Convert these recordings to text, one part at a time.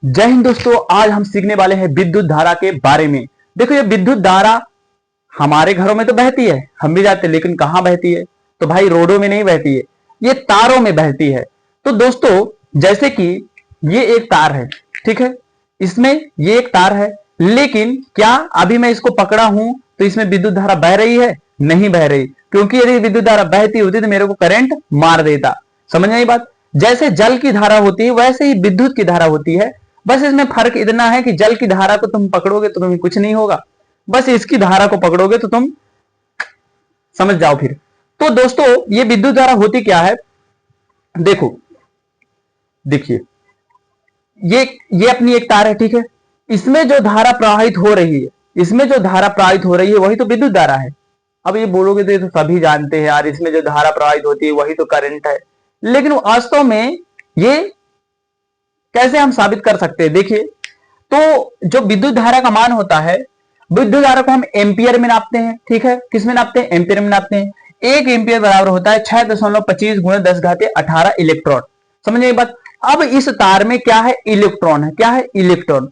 जय हिंद दोस्तों। आज हम सीखने वाले हैं विद्युत धारा के बारे में। देखो, ये विद्युत धारा हमारे घरों में तो बहती है, हम भी जाते हैं, लेकिन कहां बहती है? तो भाई रोडों में नहीं बहती है, ये तारों में बहती है। तो दोस्तों, जैसे कि ये एक तार है, ठीक है, इसमें ये एक तार है, लेकिन क्या अभी मैं इसको पकड़ा हूं तो इसमें विद्युत धारा बह रही है? नहीं बह रही, क्योंकि यदि विद्युत धारा बहती होती तो मेरे को करंट मार देता। समझ में आई बात? जैसे जल की धारा होती है वैसे ही विद्युत की धारा होती है। बस इसमें फर्क इतना है कि जल की धारा को तुम पकड़ोगे तो तुम्हें कुछ नहीं होगा, बस इसकी धारा को पकड़ोगे तो तुम समझ जाओ फिर। तो दोस्तों, ये विद्युत धारा होती क्या है? देखो, देखिए, ये अपनी एक तार है, ठीक है, इसमें जो धारा प्रवाहित हो रही है, इसमें जो धारा प्रवाहित हो रही है वही तो विद्युत धारा है। अब ये बोलोगे तो ये तो सभी जानते हैं यार, इसमें जो धारा प्रवाहित होती है वही तो करंट है। लेकिन वास्तव में ये कैसे हम साबित कर सकते हैं? देखिए, तो जो विद्युत धारा का मान होता है, विद्युत धारा को हम एम्पियर में नापते हैं, ठीक है, किस में नापते हैं? एम्पियर में नापते हैं। एक एम्पियर बराबर होता है 6.25 गुणे 10⁻18 इलेक्ट्रॉन। समझ में बात? अब इस तार में क्या है? इलेक्ट्रॉन है। क्या है? इलेक्ट्रॉन।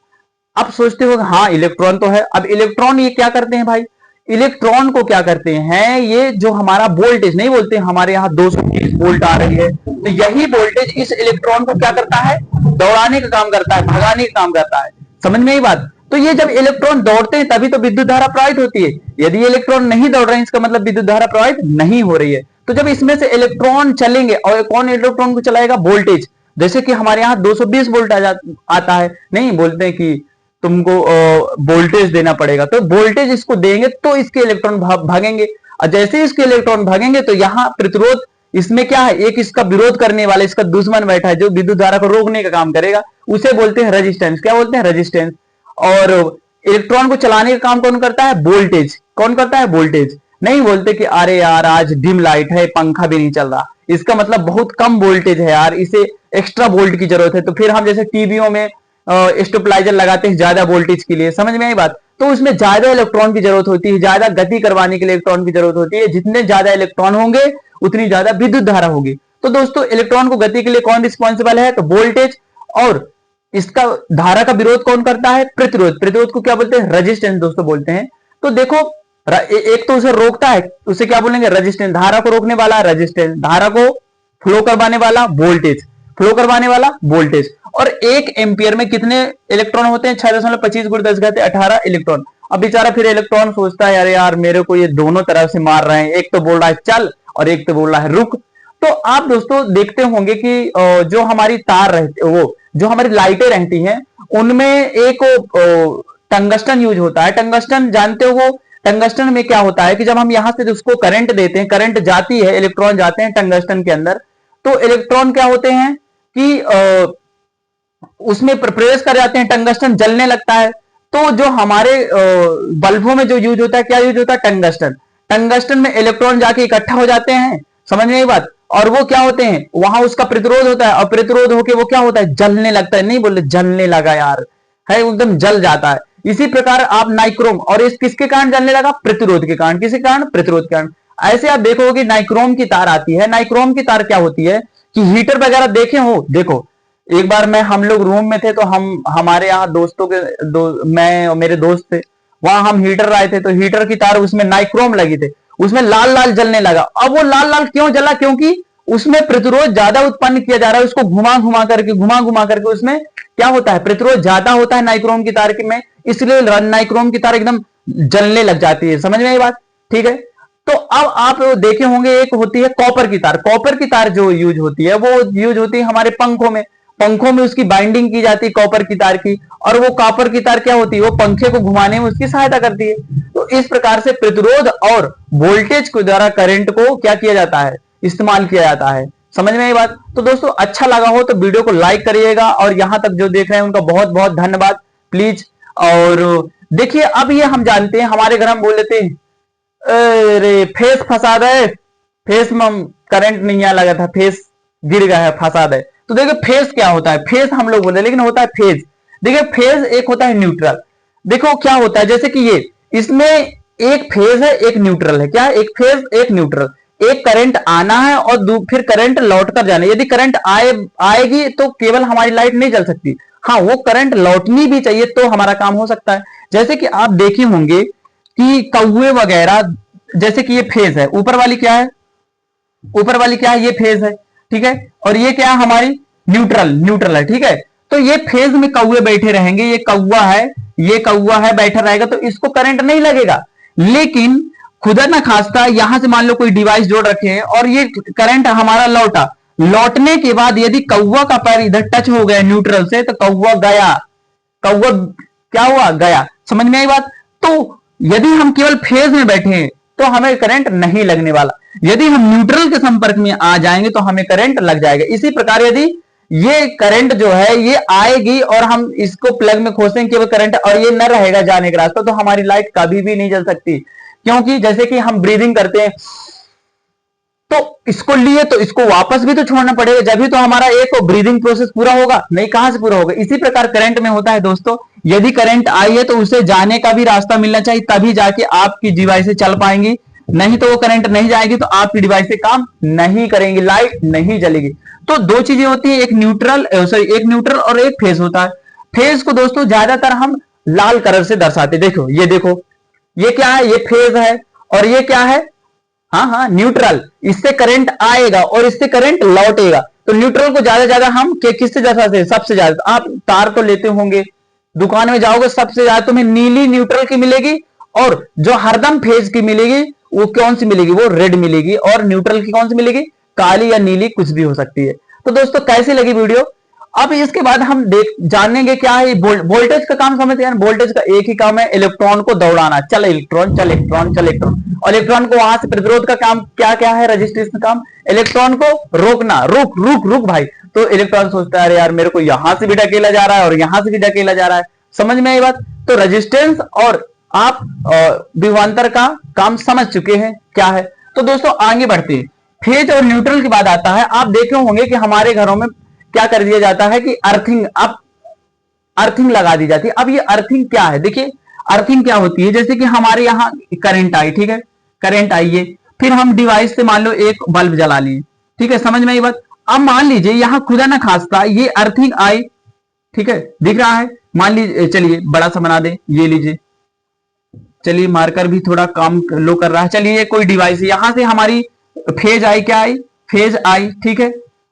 अब सोचते हो हाँ इलेक्ट्रॉन तो है। अब इलेक्ट्रॉन ये क्या करते हैं भाई? इलेक्ट्रॉन को क्या करते हैं? ये जो हमारा वोल्टेज नहीं बोलते, हमारे यहाँ 230 वोल्ट आ रही है, तो यही वोल्टेज इस इलेक्ट्रॉन को क्या करता है? दौड़ाने का काम करता है, भगाने का काम करता है। समझ में आई बात? तो ये जब इलेक्ट्रॉन दौड़ते हैं तभी तो विद्युत धारा प्रवाहित होती है। यदि ये इलेक्ट्रॉन नहीं दौड़ रहे हैं, इसका मतलब विद्युत धारा प्रवाहित नहीं हो रही है। तो जब इसमें से इलेक्ट्रॉन चलेंगे, और कौन इलेक्ट्रॉन को चलाएगा? वोल्टेज। जैसे कि हमारे यहाँ 220 वोल्ट आता है, नहीं बोलते कि तुमको वोल्टेज देना पड़ेगा, तो वोल्टेज इसको देंगे तो इसके इलेक्ट्रॉन भागेंगे, और जैसे ही इसके इलेक्ट्रॉन भागेंगे तो यहाँ प्रतिरोध, इसमें क्या है? एक इसका विरोध करने वाला, इसका दुश्मन बैठा है जो विद्युत धारा को रोकने का काम करेगा, उसे बोलते हैं रेजिस्टेंस। क्या बोलते हैं? रेजिस्टेंस। और इलेक्ट्रॉन को चलाने का काम कौन करता है? वोल्टेज। कौन करता है? वोल्टेज। नहीं बोलते कि अरे यार आज डिम लाइट है, पंखा भी नहीं चल रहा, इसका मतलब बहुत कम वोल्टेज है यार, इसे एक्स्ट्रा वोल्ट की जरूरत है। तो फिर हम जैसे टीवीओ में स्टेबलाइजर लगाते हैं ज्यादा वोल्टेज के लिए। समझ में आई बात? तो उसमें ज्यादा इलेक्ट्रॉन की जरूरत होती है, ज्यादा गति करवाने के लिए इलेक्ट्रॉन की जरूरत होती है। जितने ज्यादा इलेक्ट्रॉन होंगे उतनी ज्यादा विद्युत धारा होगी। तो दोस्तों, इलेक्ट्रॉन को गति के लिए कौन रिस्पॉन्सिबल है? तो वोल्टेज। और इसका धारा का विरोध कौन करता है? प्रतिरोध। प्रतिरोध को क्या बोलते हैं? रेजिस्टेंस दोस्तों बोलते हैं। तो देखो, एक तो उसे रोकता है, उसे क्या बोलेंगे? रेजिस्टेंस। धारा को रोकने वाला रेजिस्टेंस, धारा को फ्लो करवाने वाला वोल्टेज, फ्लो करवाने वाला वोल्टेज। और एक एम्पियर में कितने इलेक्ट्रॉन होते हैं? 6.25 गुणे 10⁻18 इलेक्ट्रॉन। अब बेचारा फिर इलेक्ट्रॉन सोचता है अरे यार मेरे को ये दोनों तरफ से मार रहे हैं, एक तो बोल रहा है चल और एक तो बोल रहा है रुक। तो आप दोस्तों देखते होंगे कि जो हमारी तार रहती, वो जो हमारी लाइटें रहती हैं, उनमें एक टंगस्टन यूज होता है। टंगस्टन जानते हो? वो टंगस्टन में क्या होता है कि जब हम यहां से उसको करंट देते हैं, करंट जाती है, इलेक्ट्रॉन जाते हैं टंगस्टन के अंदर, तो इलेक्ट्रॉन क्या होते हैं कि उसमें प्रवेश कर जाते हैं, टंगस्टन जलने लगता है। तो जो हमारे बल्बों में जो यूज होता है, क्या यूज होता है? टंगस्टन। टंगस्टन में इलेक्ट्रॉन जाके इकट्ठा हो जाते हैं। समझ में ये बात? और वो क्या होते हैं? वहां उसका प्रतिरोध होता है, और प्रतिरोध होके वो क्या होता है? जलने लगता है। नहीं बोले जलने लगा यार, है एकदम जल जाता है। इसी प्रकार आप नाइक्रोम, और इस किसके कारण जलने लगा? प्रतिरोध के कारण। किसके कारण? प्रतिरोध के कारण। ऐसे आप देखोगे कि नाइक्रोम की तार आती है। नाइक्रोम की तार क्या होती है कि हीटर वगैरह देखे हो? देखो, एक बार हम लोग रूम में थे, तो हमारे यहाँ दोस्तों के मैं और मेरे दोस्त थे, वहां हम हीटर लाए थे, तो हीटर की तार उसमें नाइक्रोम लगी थे, उसमें लाल लाल जलने लगा। अब वो लाल लाल क्यों जला? क्योंकि उसमें प्रतिरोध ज्यादा उत्पन्न किया जा रहा है। उसको घुमा घुमा करके उसमें क्या होता है? प्रतिरोध ज्यादा होता है नाइक्रोम की तार में, इसलिए नाइक्रोम की तार एकदम जलने लग जाती है। समझ में आई बात? ठीक है। तो अब आप देखे होंगे, एक होती है कॉपर की तार। कॉपर की तार जो यूज होती है, वो यूज होती है हमारे पंखों में। पंखों में उसकी बाइंडिंग की जाती है कॉपर की तार की, और वो कॉपर की तार क्या होती है? वो पंखे को घुमाने में उसकी सहायता करती है। तो इस प्रकार से प्रतिरोध और वोल्टेज के द्वारा करंट को क्या किया जाता है? इस्तेमाल किया जाता है। समझ में आई बात? तो दोस्तों, अच्छा लगा हो तो वीडियो को लाइक करिएगा, और यहां तक जो देख रहे हैं उनका बहुत बहुत धन्यवाद, प्लीज। और देखिए, अब ये हम जानते हैं, हमारे घर हम बोल लेते हैं अरे फेस फंसा दे, फेस में करंट नहीं आ लगा था, फेस गिर गया है, फंसा दे। तो देखिए फेस क्या होता है? फेस हम लोग बोलते हैं, लेकिन होता है फेज। देखिए, फेज एक होता है न्यूट्रल। देखो क्या होता है, जैसे कि ये इसमें एक फेज है, एक न्यूट्रल है। क्या है? एक फेज, एक न्यूट्रल। एक करंट आना है और फिर करंट लौट कर जाना है। यदि करंट आएगी तो केवल हमारी लाइट नहीं जल सकती, हाँ वो करंट लौटनी भी चाहिए तो हमारा काम हो सकता है। जैसे कि आप देखे होंगे कि कौवे वगैरह, जैसे कि ये फेज है, ऊपर वाली क्या है, ऊपर वाली क्या है, ये फेज है, ठीक है, और ये क्या है हमारी न्यूट्रल है, ठीक है। तो ये फेज में कौवे बैठे रहेंगे, ये कौवा है बैठा रहेगा तो इसको करंट नहीं लगेगा। लेकिन खुदा ना खास्ता यहां से मान लो कोई डिवाइस जोड़ रखे हैं और ये करंट हमारा लौटने के बाद यदि कौवा का पैर इधर टच हो गया न्यूट्रल से तो कौवा गया, कौवा क्या हुआ, गया। समझ में आई बात। तो यदि हम केवल फेज में बैठे हैं तो हमें करंट नहीं लगने वाला, यदि हम न्यूट्रल के संपर्क में आ जाएंगे तो हमें करंट लग जाएगा। इसी प्रकार यदि ये करंट जो है ये आएगी और हम इसको प्लग में खोसेंगे केवल करंट और ये न रहेगा जाने का रास्ता, तो हमारी लाइट कभी भी नहीं जल सकती। क्योंकि जैसे कि हम ब्रीदिंग करते हैं तो इसको लिए तो इसको वापस भी तो छोड़ना पड़ेगा, जब भी तो हमारा एक ब्रीदिंग प्रोसेस पूरा होगा, नहीं कहां से पूरा होगा। इसी प्रकार करंट में होता है दोस्तों, यदि करंट आई है तो उसे जाने का भी रास्ता मिलना चाहिए, तभी जाके आपकी डिवाइसें चल पाएंगी, नहीं तो वो करंट नहीं जाएगी तो आपकी डिवाइसें काम नहीं करेंगी, लाइट नहीं जलेगी। तो दो चीजें होती है, एक न्यूट्रल और एक फेज होता है। फेज को दोस्तों ज्यादातर हम लाल कलर से दर्शाते, देखो ये क्या है, ये फेज है और ये क्या है, हाँ न्यूट्रल। इससे करंट आएगा और इससे करंट लौटेगा। तो न्यूट्रल को ज्यादा हम किससे दर्शाते हैं, सबसे ज्यादा। आप तार तो लेते होंगे, दुकान में जाओगे सबसे ज्यादा तुम्हें नीली न्यूट्रल की मिलेगी और जो हरदम फेज की मिलेगी वो कौन सी मिलेगी, वो रेड मिलेगी, और न्यूट्रल की कौन सी मिलेगी, काली या नीली, कुछ भी हो सकती है। तो दोस्तों कैसी लगी वीडियो। अब इसके बाद हम जानेंगे क्या है वोल्टेज का काम। समझते हैं वोल्टेज का एक ही काम है, इलेक्ट्रॉन को दौड़ाना, चल इलेक्ट्रॉन चल इलेक्ट्रॉन चल इलेक्ट्रॉन। और इलेक्ट्रॉन को वहां से प्रतिरोध का काम क्या है, रजिस्टेंस का काम, इलेक्ट्रॉन को रोकना, रुक भाई। तो इलेक्ट्रॉन सोचता है अरे यार मेरे को यहां से भी ढकेला जा रहा है और यहां से भी ढकेला जा रहा है, समझ में आई बात। तो रजिस्टेंस और आप विभवांतर का काम समझ चुके हैं क्या है। तो दोस्तों आगे बढ़ते हैं, फेज और न्यूट्रल के बाद आता है, आप देखे होंगे कि हमारे घरों में क्या कर दिया जाता है कि अर्थिंग लगा दी जाती है। अब ये अर्थिंग क्या है, देखिए अर्थिंग क्या होती है, जैसे कि हमारे यहाँ करंट आई, ठीक है, करंट आई है, फिर हम डिवाइस से मान लो एक बल्ब जला लिए, ठीक है, समझ में आई बात। अब मान लीजिए यहां खुदा ना खास्ता ये अर्थिंग आई, ठीक है, दिख रहा है, मान लीजिए, चलिए बड़ा सा बना दे, ये लीजिए, चलिए मार्कर भी थोड़ा काम लो कर रहा है। चलिए ये कोई डिवाइस है, यहां से हमारी फेज आई, क्या आई, फेज आई, ठीक है,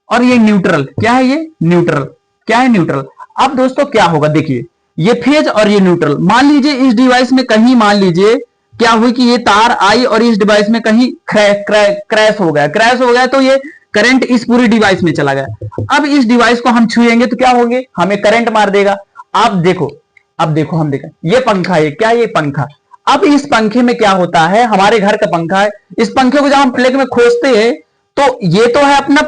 और ये न्यूट्रल क्या है, ये न्यूट्रल क्या है, न्यूट्रल। अब दोस्तों क्या होगा, देखिए ये फेज और ये न्यूट्रल, मान लीजिए इस डिवाइस में कहीं मान लीजिए क्या हुई कि ये तार आई और इस डिवाइस में कहीं क्रैश हो गया, तो ये करंट इस पूरी डिवाइस में चला गया। अब इस डिवाइस को हम छुएंगे तो क्या होंगे, हमें करंट मार देगा। अब देखो हम देखें, ये पंखा है, क्या ये पंखा। अब इस पंखे में क्या होता है, हमारे घर का पंखा है, इस पंखे को जब हम प्लग में खोजते हैं तो ये तो है अपना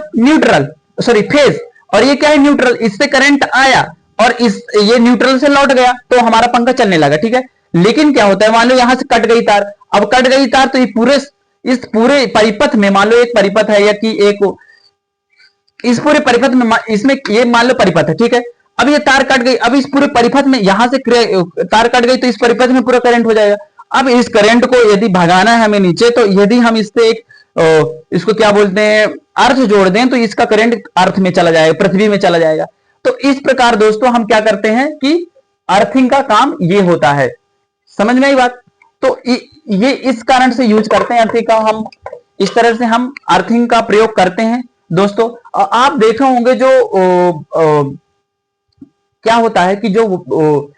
फेज, और ये क्या है, न्यूट्रल। इससे करंट आया और ये न्यूट्रल से लौट गया तो हमारा पंखा चलने लगा, ठीक है। लेकिन क्या होता है, मान लो यहां से कट गई तार, अब कट गई तार तो इस पूरे परिपथ में, मान लो एक परिपथ है या कि इस पूरे परिपथ में, इसमें ये मान लो परिपथ है, ठीक है। अब ये तार कट गई, अब इस पूरे परिपथ में यहां से तार कट गई तो इस परिपथ में पूरा करंट हो जाएगा। अब इस करंट को यदि भगाना है हमें नीचे, तो यदि हम इससे इसको क्या बोलते हैं, अर्थ जोड़ दें तो इसका करंट अर्थ में चला जाएगा, पृथ्वी में चला जाएगा। तो इस प्रकार दोस्तों हम क्या करते हैं कि अर्थिंग का काम ये होता है, समझ में आई बात। तो ये इस कारण से यूज करते हैं अर्थिंग का, हम इस तरह से हम अर्थिंग का प्रयोग करते हैं दोस्तों। आप देखे होंगे जो क्या होता है कि जो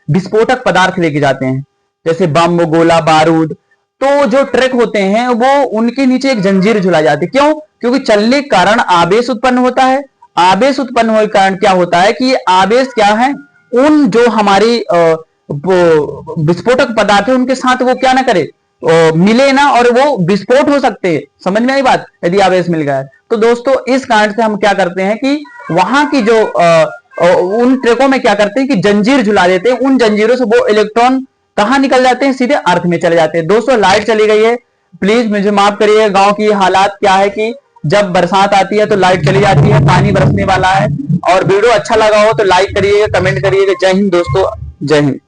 विस्फोटक पदार्थ लेके जाते हैं, जैसे बम, गोला बारूद, तो जो ट्रक होते हैं वो उनके नीचे एक जंजीर झुला जाती है। क्यों, क्योंकि चलने के कारण आवेश उत्पन्न होता है। आवेश उत्पन्न होने के कारण क्या होता है कि ये आवेश क्या है, उन जो हमारी विस्फोटक पदार्थ है उनके साथ वो क्या ना करे, मिले ना, और वो विस्फोट हो सकते हैं, समझ में आई बात, यदि आवेश मिल गया है। तो दोस्तों इस कारण से हम क्या करते हैं कि वहां की जो उन ट्रकों में क्या करते हैं कि जंजीर झुला देते हैं, उन जंजीरों से वो इलेक्ट्रॉन कहां निकल जाते हैं, सीधे अर्थ में चले जाते हैं। दोस्तों लाइट चली गई है, प्लीज मुझे माफ करिए। गांव की हालात क्या है कि जब बरसात आती है तो लाइट चली जाती है, पानी बरसने वाला है। और वीडियो अच्छा लगा हो तो लाइक करिएगा, कमेंट करिएगा। जय हिंद दोस्तों, जय हिंद।